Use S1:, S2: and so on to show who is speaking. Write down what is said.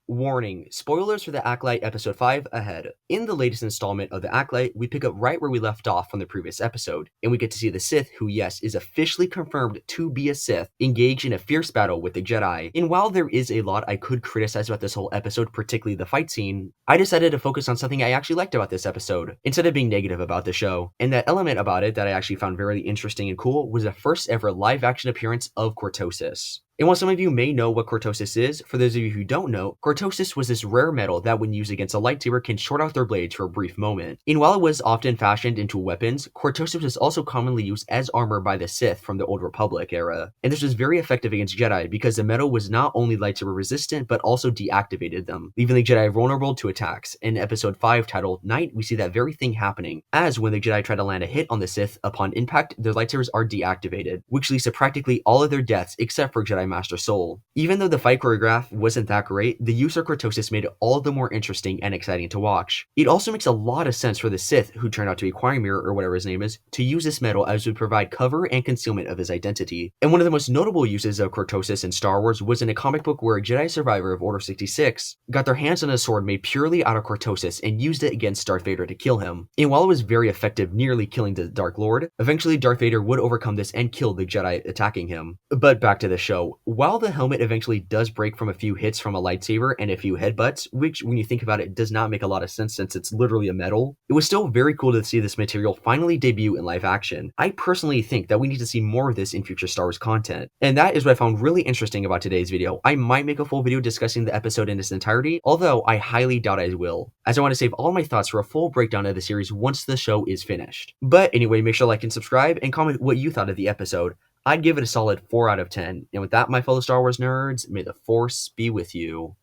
S1: Warning, spoilers for The Acolyte Episode 5 ahead. In the latest installment of The Acolyte, we pick up right where we left off from the previous episode, and we get to see the Sith, who yes, is officially confirmed to be a Sith, engage in a fierce battle with the Jedi. And while there is a lot I could criticize about this whole episode, particularly the fight scene, I decided to focus on something I actually liked about this episode, instead of being negative about the show. And that element about it that I actually found very interesting and cool was the first ever live action appearance of Cortosis. And while some of you may know what Cortosis is, for those of you who don't know, Cortosis was this rare metal that when used against a lightsaber can short out their blades for a brief moment. And while it was often fashioned into weapons, Cortosis was also commonly used as armor by the Sith from the Old Republic era. And this was very effective against Jedi because the metal was not only lightsaber resistant, but also deactivated them, leaving the Jedi vulnerable to attacks. In episode 5 titled Night, we see that very thing happening, as when the Jedi try to land a hit on the Sith, upon impact, their lightsabers are deactivated, which leads to practically all of their deaths except for Jedi Master Soul. Even though the fight choreograph wasn't that great, the use of Cortosis made it all the more interesting and exciting to watch. It also makes a lot of sense for the Sith, who turned out to be Quimir or whatever his name is, to use this metal as it would provide cover and concealment of his identity. And one of the most notable uses of Cortosis in Star Wars was in a comic book where a Jedi survivor of Order 66 got their hands on a sword made purely out of Cortosis and used it against Darth Vader to kill him. And while it was very effective, nearly killing the Dark Lord, eventually Darth Vader would overcome this and kill the Jedi attacking him. But back to the show. While the helmet eventually does break from a few hits from a lightsaber and a few headbutts, which when you think about it does not make a lot of sense since it's literally a metal, it was still very cool to see this material finally debut in live action. I personally think that we need to see more of this in future Star Wars content. And that is what I found really interesting about today's video. I might make a full video discussing the episode in its entirety, although I highly doubt I will, as I want to save all my thoughts for a full breakdown of the series once the show is finished. But anyway, make sure to like and subscribe and comment what you thought of the episode. I'd give it a solid 4 out of 10. And with that, my fellow Star Wars nerds, may the Force be with you.